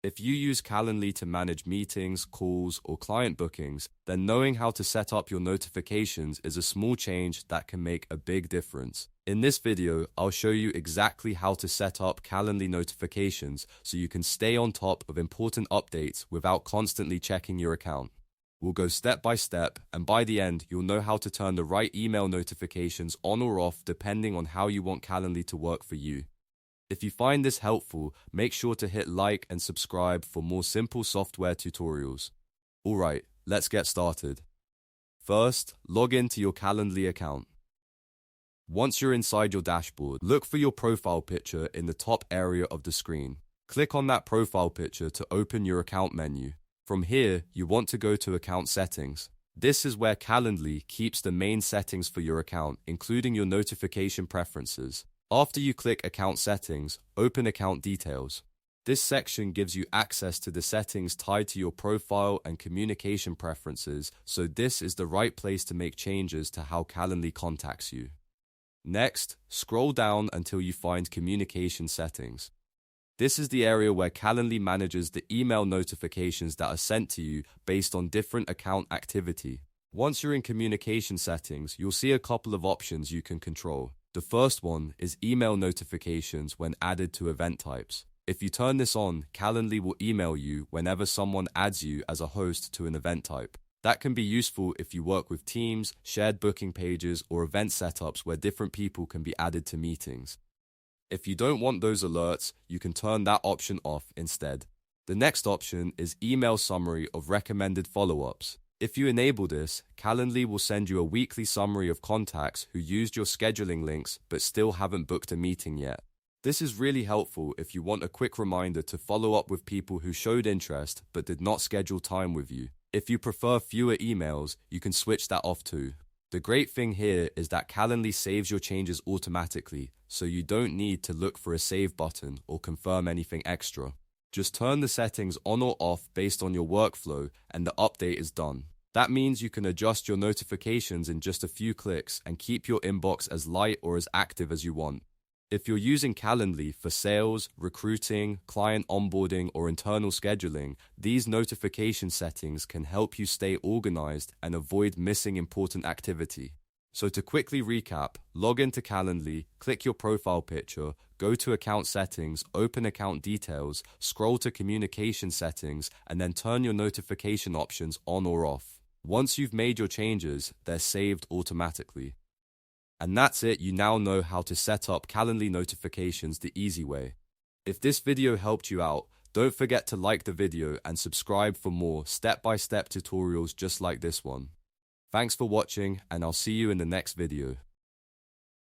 If you use Calendly to manage meetings, calls, or client bookings, then knowing how to set up your notifications is a small change that can make a big difference. In this video, I'll show you exactly how to set up Calendly notifications so you can stay on top of important updates without constantly checking your account. We'll go step by step, and by the end, you'll know how to turn the right email notifications on or off depending on how you want Calendly to work for you. If you find this helpful, make sure to hit like and subscribe for more simple software tutorials. Alright, let's get started. First, log into your Calendly account. Once you're inside your dashboard, look for your profile picture in the top area of the screen. Click on that profile picture to open your account menu. From here, you want to go to Account Settings. This is where Calendly keeps the main settings for your account, including your notification preferences. After you click Account Settings, open Account Details. This section gives you access to the settings tied to your profile and communication preferences, so this is the right place to make changes to how Calendly contacts you. Next, scroll down until you find Communication Settings. This is the area where Calendly manages the email notifications that are sent to you based on different account activity. Once you're in Communication Settings, you'll see a couple of options you can control. The first one is email notifications when added to event types. If you turn this on, Calendly will email you whenever someone adds you as a host to an event type. That can be useful if you work with teams, shared booking pages, or event setups where different people can be added to meetings. If you don't want those alerts, you can turn that option off instead. The next option is email summary of recommended follow-ups. If you enable this, Calendly will send you a weekly summary of contacts who used your scheduling links but still haven't booked a meeting yet. This is really helpful if you want a quick reminder to follow up with people who showed interest but did not schedule time with you. If you prefer fewer emails, you can switch that off too. The great thing here is that Calendly saves your changes automatically, so you don't need to look for a save button or confirm anything extra. Just turn the settings on or off based on your workflow and the update is done. That means you can adjust your notifications in just a few clicks and keep your inbox as light or as active as you want. If you're using Calendly for sales, recruiting, client onboarding, or internal scheduling, these notification settings can help you stay organized and avoid missing important activity. So to quickly recap, log into Calendly, click your profile picture, go to Account Settings, open Account Details, scroll to Communication Settings, and then turn your notification options on or off. Once you've made your changes, they're saved automatically. And that's it, you now know how to set up Calendly notifications the easy way. If this video helped you out, don't forget to like the video and subscribe for more step-by-step tutorials just like this one. Thanks for watching, and I'll see you in the next video.